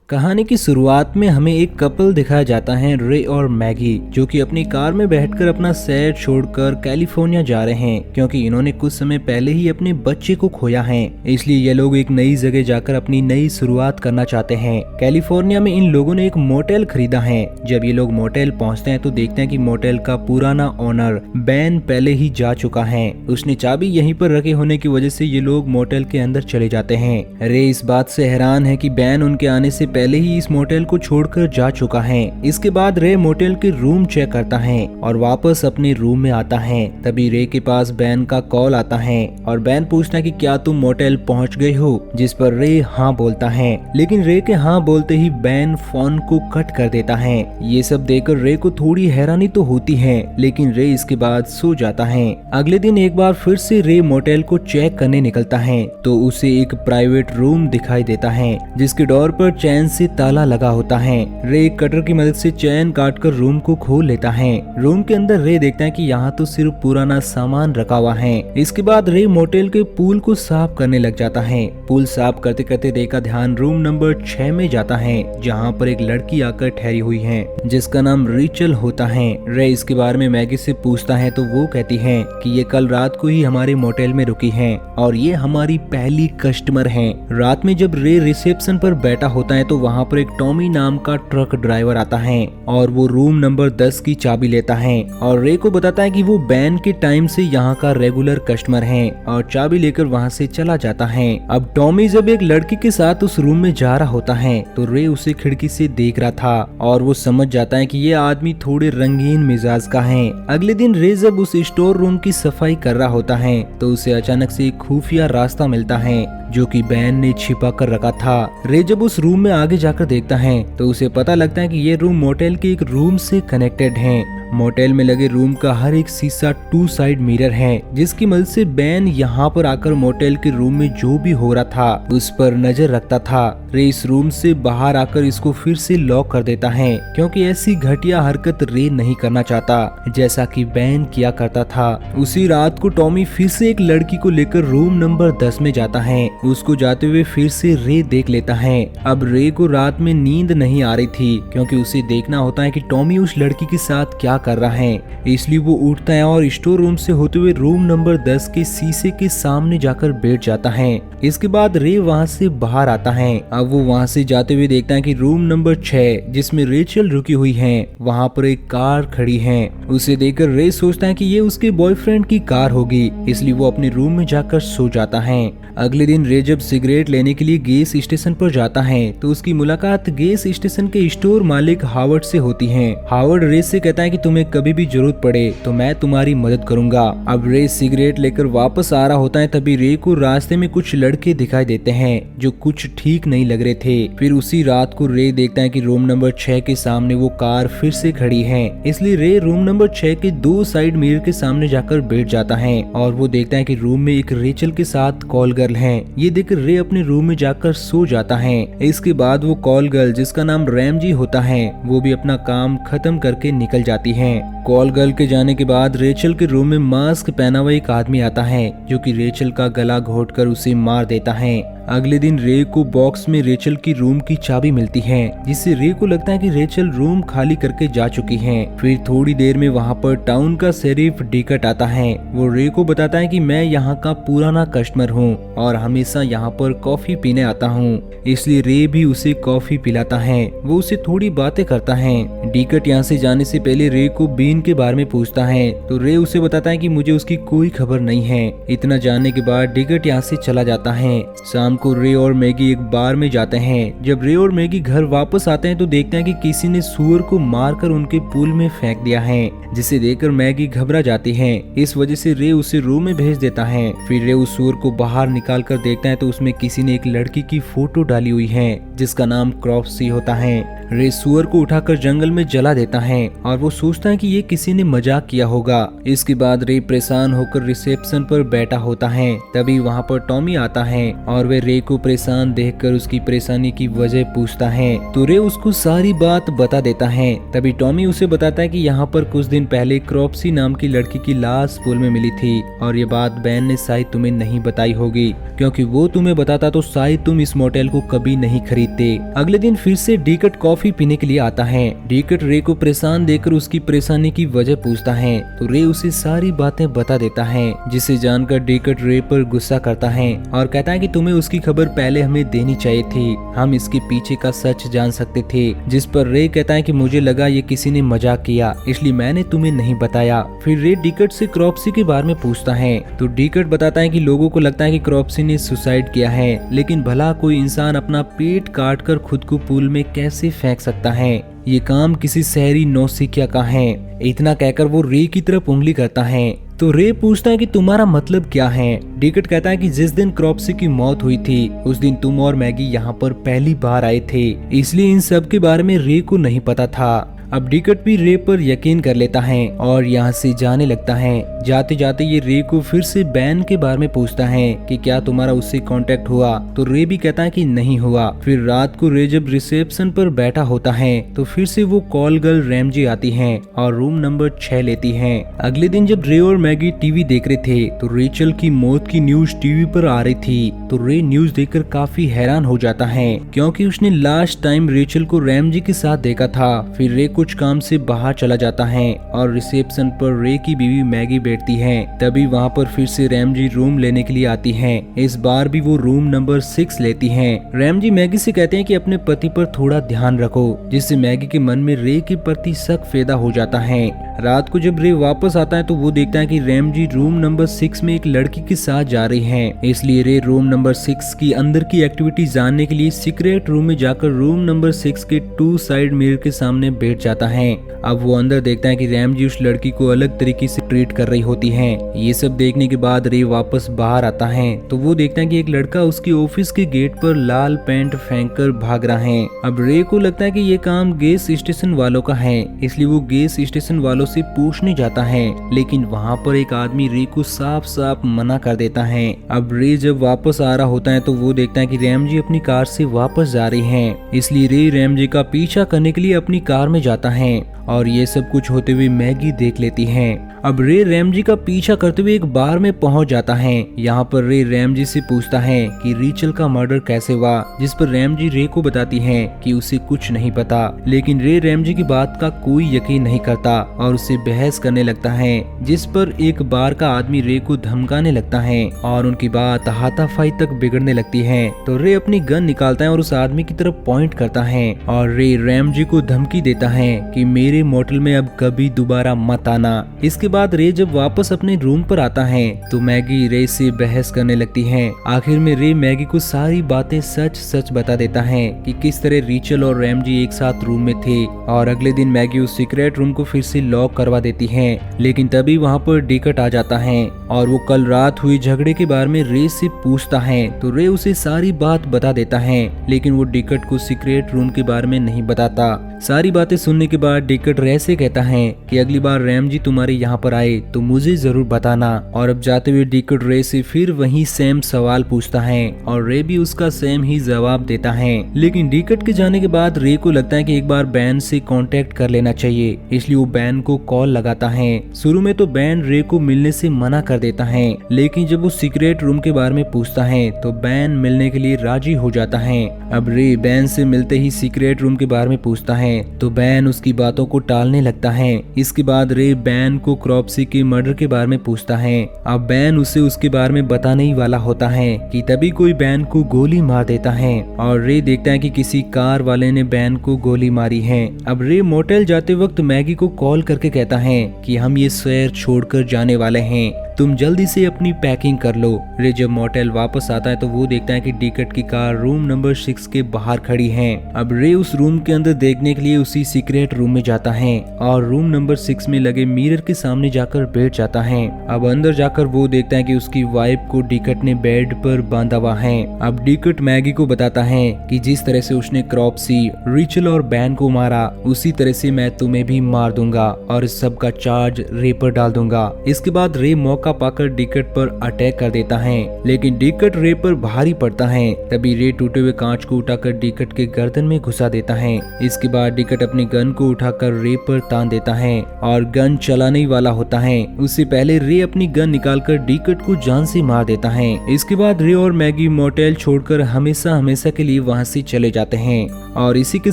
कहानी की शुरुआत में हमें एक कपल दिखाया जाता है, रे और मैगी, जो कि अपनी कार में बैठकर अपना शहर छोड़कर कैलिफोर्निया जा रहे हैं क्योंकि इन्होंने कुछ समय पहले ही अपने बच्चे को खोया है। इसलिए ये लोग एक नई जगह जाकर अपनी नई शुरुआत करना चाहते हैं। कैलिफोर्निया में इन लोगों ने एक मोटेल खरीदा है। जब ये लोग मोटेल पहुंचते हैं तो देखते हैं कि मोटेल का पुराना ओनर बैन पहले ही जा चुका है। उसने चाबी यहीं पर रखे होने की वजह से ये लोग मोटेल के अंदर चले जाते हैं। रे इस बात से हैरान है कि बैन उनके आने से पहले ही इस मोटेल को छोड़कर जा चुका है। इसके बाद रे मोटेल के रूम चेक करता है और वापस अपने रूम में आता है। तभी रे के पास बैन का कॉल आता है और बैन पूछता है कि क्या तुम मोटेल पहुंच गए हो, जिस पर रे हाँ बोलता है। लेकिन रे के हाँ बोलते ही बैन फोन को कट कर देता है। ये सब देखकर रे को थोड़ी हैरानी तो होती है, लेकिन रे इसके बाद सो जाता है। अगले दिन एक बार फिर से रे मोटेल को चेक करने निकलता है तो उसे एक प्राइवेट रूम दिखाई देता है जिसके डोर पर चैन से ताला लगा होता है। रे एक कटर की मदद से चैन काटकर रूम को खोल लेता है। रूम के अंदर रे देखता है कि यहाँ तो सिर्फ पुराना सामान रखा हुआ है। इसके बाद रे मोटेल के पूल को साफ करने लग जाता है। पूल साफ करते करते रे का ध्यान रूम नंबर 6 में जाता है जहाँ पर एक लड़की आकर ठहरी हुई है जिसका नाम रिचल होता है। रे इसके बारे में मैगी से पूछता है तो वो कहती है कि ये कल रात को ही हमारे मोटेल में रुकी है और ये हमारी पहली कस्टमर है। रात में जब रे रिसेप्शन पर बैठा होता है तो वहाँ पर एक टॉमी नाम का ट्रक ड्राइवर आता है और वो रूम नंबर 10 की चाबी लेता है और रे को बताता है कि वो बैन के टाइम से यहाँ का रेगुलर कस्टमर है और चाबी लेकर वहाँ से चला जाता है। अब टॉमी जब एक लड़की के साथ उस रूम में जा रहा होता है तो रे उसे खिड़की से देख रहा था और वो समझ जाता है कि ये आदमी थोड़े रंगीन मिजाज का है। अगले दिन रे जब उस स्टोर रूम की सफाई कर रहा होता है तो उसे अचानक से एक खुफिया रास्ता मिलता है जो कि बैन ने छिपा कर रखा था। रे जब उस रूम में आगे जाकर देखता है तो उसे पता लगता है कि ये रूम मोटेल के एक रूम से कनेक्टेड है। मोटेल में लगे रूम का हर एक शीशा 2 साइड मिरर है जिसकी मदद से बैन यहाँ पर आकर मोटेल के रूम में जो भी हो रहा था उस पर नजर रखता था। रे इस रूम से बाहर आकर इसको फिर से लॉक कर देता है क्योंकि ऐसी घटिया हरकत रे नहीं करना चाहता जैसा कि बैन किया करता था। उसी रात को टॉमी फिर से एक लड़की को लेकर रूम नंबर 10 में जाता है। उसको जाते हुए फिर से रे देख लेता है। अब रे को रात में नींद नहीं आ रही थी क्योंकि उसे देखना होता है कि टॉमी उस लड़की के साथ क्या कर रहा है। इसलिए वो उठता है और स्टोर रूम से होते हुए रूम नंबर 10 के शीशे के सामने जाकर बैठ जाता है। इसके बाद रे वहाँ से बाहर आता है। अब वो वहाँ से जाते हुए देखता है कि रूम नंबर 6 जिसमें रेचल रुकी हुई है वहाँ पर एक कार खड़ी है। उसे देखकर रे सोचता है कि ये उसके बॉयफ्रेंड की कार होगी, इसलिए वो अपने रूम में जाकर सो जाता है। अगले दिन रे जब सिगरेट लेने के लिए गैस स्टेशन पर जाता है तो उसकी मुलाकात गैस स्टेशन के स्टोर मालिक हावर्ड से होती है। हावर्ड रे से कहता है कि तुम्हें कभी भी जरूरत पड़े तो मैं तुम्हारी मदद करूंगा। अब रे सिगरेट लेकर वापस आ रहा होता है तभी रे को रास्ते में कुछ लड़के दिखाई देते हैं जो कुछ ठीक नहीं लग रहे थे। फिर उसी रात को रे देखता है कि रूम नंबर 6 के सामने वो कार फिर से खड़ी है। इसलिए रे रूम नंबर 6 के 2 साइड मिरर के सामने जाकर बैठ जाता है और वो देखता है कि रूम में एक रेचल के साथ कॉल गर्ल है। ये देखकर रे अपने रूम में जाकर सो जाता है। इसके बाद वो कॉल गर्ल जिसका नाम रैमजी होता है वो भी अपना काम खत्म करके निकल जाती है। कॉल गर्ल के जाने के बाद रेचल के रूम में मास्क पहना हुआ एक आदमी आता है जो कि रेचल का गला घोंटकर उसे मार देता है। अगले दिन रे को बॉक्स में रेचल की रूम की चाबी मिलती है जिससे रे को लगता है कि रेचल रूम खाली करके जा चुकी है। फिर थोड़ी देर में वहाँ पर टाउन का शेरिफ डिकट आता है। वो रे को बताता है कि मैं यहाँ का पुराना कस्टमर हूँ और हमेशा यहाँ पर कॉफी पीने आता हूँ, इसलिए रे भी उसे कॉफी पिलाता है। वो उसे थोड़ी बातें करता है। डिकट यहाँ से जाने से पहले रे को बीन के बारे में पूछता है तो रे उसे बताता है कि मुझे उसकी कोई खबर नहीं है। इतना जानने के बाद डिकट यहाँ से चला जाता है। शाम को रे और मैगी एक बार में जाते हैं। जब रे और मैगी घर वापस आते हैं तो देखते हैं कि किसी ने सुअर को मारकर उनके पूल में फेंक दिया है, जिसे देखकर मैगी घबरा जाती है। इस वजह से रे उसे रूम में भेज देता है। फिर रे उस सुअर को बाहर निकाल कर देखता है तो उसमें किसी ने एक लड़की की फोटो डाली हुई है जिसका नाम क्रॉप्सी होता है। रे सुअर को उठाकर जंगल में जला देता है और वो सोचता सोचता है कि ये किसी ने मजाक किया होगा। इसके बाद रे परेशान होकर रिसेप्शन पर बैठा होता है। तभी वहाँ पर टॉमी आता है और वे रे को परेशान देखकर उसकी परेशानी की वजह पूछता है तो रे उसको सारी बात बता देता है। तभी टॉमी उसे बताता है कि यहाँ पर कुछ दिन पहले क्रॉप्सी नाम की लड़की की लाश पूल में मिली थी और ये बात बैन ने शायद तुम्हें नहीं बताई होगी, क्योंकि वो तुम्हें बताता तो शायद तुम इस मोटेल को कभी नहीं खरीदते। अगले दिन फिर से डीकट कॉफी पीने के लिए आता है। डीकट रे को परेशान देखकर उसकी परेशानी की वजह पूछता है तो रे उसे सारी बातें बता देता है, जिसे जानकर डीकट रे पर गुस्सा करता है और कहता है कि तुम्हें उसकी खबर पहले हमें देनी चाहिए थी, हम इसके पीछे का सच जान सकते थे। जिस पर रे कहता है कि मुझे लगा ये किसी ने मजाक किया इसलिए मैंने तुम्हें नहीं बताया। फिर रे डीकट से क्रॉप्सी के बारे में पूछता है तो डीकट बताता है कि लोगों को लगता है कि क्रॉप्सी ने सुसाइड किया है, लेकिन भला कोई इंसान अपना पेट काट कर खुद को पूल में कैसे फेंक सकता है? ये काम किसी शहरी नौसिखिया का है। इतना कहकर वो रे की तरफ उंगली करता है तो रे पूछता है कि तुम्हारा मतलब क्या है? डीकट कहता है कि जिस दिन क्रॉप्सी की मौत हुई थी उस दिन तुम और मैगी यहाँ पर पहली बार आए थे, इसलिए इन सब के बारे में रे को नहीं पता था। अब डीकट भी रे पर यकीन कर लेता है और यहाँ से जाने लगता है। जाते जाते ये रे को फिर से बैन के बारे में पूछता है कि क्या तुम्हारा उससे कांटेक्ट हुआ, तो रे भी कहता है कि नहीं हुआ। फिर रात को रे जब रिसेप्शन पर बैठा होता है तो फिर से वो कॉल गर्ल रैमजी आती है और रूम नंबर 6 लेती है। अगले दिन जब रे और मैगी टीवी देख रहे थे तो रेचल की मौत की न्यूज टीवी पर आ रही थी, तो रे न्यूज देखकर काफी हैरान हो जाता है क्योंकि उसने लास्ट टाइम रेचल को रैमजी के साथ देखा था। फिर रे कुछ काम से बाहर चला जाता है और रिसेप्शन पर रे की बीवी मैगी बैठती है। तभी वहाँ पर फिर से रैमजी रूम लेने के लिए आती है। इस बार भी वो रूम नंबर 6 लेती है। रैमजी मैगी से कहते हैं कि अपने पति पर थोड़ा ध्यान रखो, जिससे मैगी के मन में रे के प्रति शक पैदा हो जाता है। रात को जब रे वापस आता है तो वो देखता है कि रैमजी रूम नंबर 6 में एक लड़की के साथ जा रही है, इसलिए रे रूम नंबर 6 की अंदर की एक्टिविटी जानने के लिए सीक्रेट रूम में जाकर रूम नंबर 6 के 2 साइड मिरर के सामने बैठ जाता है। अब वो अंदर देखता है कि रैमजी उस लड़की को अलग तरीके से ट्रीट कर रही होती है। ये सब देखने के बाद रे वापस बाहर आता है तो वो देखता है कि एक लड़का उसके ऑफिस के गेट पर लाल पेंट फेंककर भाग रहा है। अब रे को लगता है कि ये काम गैस स्टेशन वालों का है, इसलिए वो गैस स्टेशन वालों से पूछने जाता है, लेकिन वहाँ पर एक आदमी रे को साफ साफ मना कर देता है। अब रे जब वापस आ रहा होता है तो वो देखता है कि रैमजी अपनी कार से वापस जा रही है, इसलिए रे रैमजी का पीछा करने के लिए अपनी कार में जाता है और ये सब कुछ होते हुए मैगी देख लेती है। अब रे रैमजी का पीछा करते हुए एक बार में पहुंच जाता है। यहाँ पर रे रैमजी से पूछता है कि रीचल का मर्डर कैसे हुआ, जिस पर रैमजी रे को बताती है कि उसे कुछ नहीं पता, लेकिन रे रैमजी की बात का कोई यकीन नहीं करता और उससे बहस करने लगता है, जिस पर एक बार का आदमी रे को धमकाने लगता है और उनकी बात हाथापाई तक बिगड़ने लगती है। तो रे अपनी गन निकालता है और उस आदमी की तरफ पॉइंट करता है और रे रैमजी को धमकी देता है कि मेरे मोटल में अब कभी दोबारा मत आना। इसके बाद रे जब वापस अपने रूम पर आता है तो मैगी रे से बहस करने लगती है। आखिर में रे मैगी को सारी बातें सच सच बता देता है कि किस तरह रीचल और रैमजी एक साथ रूम में थे और अगले दिन मैगी उस सीक्रेट रूम को फिर से लॉक करवा देती है। लेकिन तभी वहाँ पर डीकट आ जाता है और वो कल रात हुई झगड़े के बारे में रे से पूछता है तो रे उसे सारी बात बता देता है, लेकिन वो डीकट को सीक्रेट रूम के बारे में नहीं बताता। सारी बातें सुनने के बाद डीकट रे से कहता है कि अगली बार रैमजी तुम्हारे यहाँ पर आए तो मुझे जरूर बताना। और अब जाते हुए डीकट रे से फिर वही सेम सवाल पूछता है और रे भी उसका सेम ही जवाब देता है। लेकिन डीकट के जाने के बाद रे को लगता है कि एक बार बैन से कांटेक्ट कर लेना चाहिए, इसलिए वो बैन को कॉल लगाता है। शुरू में तो बैन रे को मिलने से मना कर देता है, लेकिन जब वो सीक्रेट रूम के बारे में पूछता है तो बैन मिलने के लिए राजी हो जाता है। अब रे बैन से मिलते ही सीक्रेट रूम के बारे में पूछता है तो बैन उसकी बातों को टालने लगता है। इसके बाद रे बैन को क्रॉप्सी के मर्डर के बारे में पूछता है। अब बैन उसे उसके बारे में बताने ही वाला होता है कि तभी कोई बैन को गोली मार देता है और रे देखता है कि किसी कार वाले ने बैन को गोली मारी है। अब रे मोटेल जाते वक्त मैगी को कॉल करके कहता है कि हम ये शहर छोड़कर जाने वाले हैं, तुम जल्दी से अपनी पैकिंग कर लो। रे जब मोटेल वापस आता है तो वो देखता है कि डिकट की कार रूम नंबर 6 के बाहर खड़ी है। अब रे उस रूम के अंदर देखने के लिए उसी सीक्रेट रूम में जाता है और रूम नंबर 6 में लगे मिरर के सामने जाकर बैठ जाता है। अब अंदर जाकर वो देखता है कि उसकी वाइफ को डिकट ने बेड पर बांधा हुआ है। अब डिकट मैगी को बताता है कि जिस तरह से उसने क्रॉप्सी, रिचल और बैन को मारा उसी तरह से मैं तुम्हें भी मार दूंगा और इस सब का चार्ज रे पर डाल दूंगा। इसके बाद रे मौका पाकर डिकट पर अटैक कर देता है, लेकिन डिकट रे पर भारी पड़ता है। तभी रे टूटे हुए कांच को उठाकर डिकट के गर्दन में घुसा देता है। इसके बाद डिकट अपनी गन को उठाकर रे पर तान देता है और गन चलाने वाला होता है। उससे पहले रे अपनी गन निकालकर डिकट को जान से मार देता है। इसके बाद रे और मैगी मोटेल छोड़कर हमेशा हमेशा के लिए वहां से चले जाते हैं और इसी के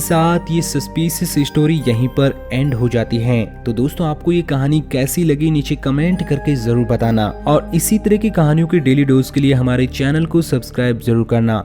साथ ये सस्पिशियस स्टोरी यहीं पर एंड हो जाती है। तो दोस्तों, आपको ये कहानी कैसी लगी नीचे कमेंट करके जरूर बताना और इसी तरह की कहानियों के डेली डोज के लिए हमारे चैनल को सब्सक्राइब जरूर करना।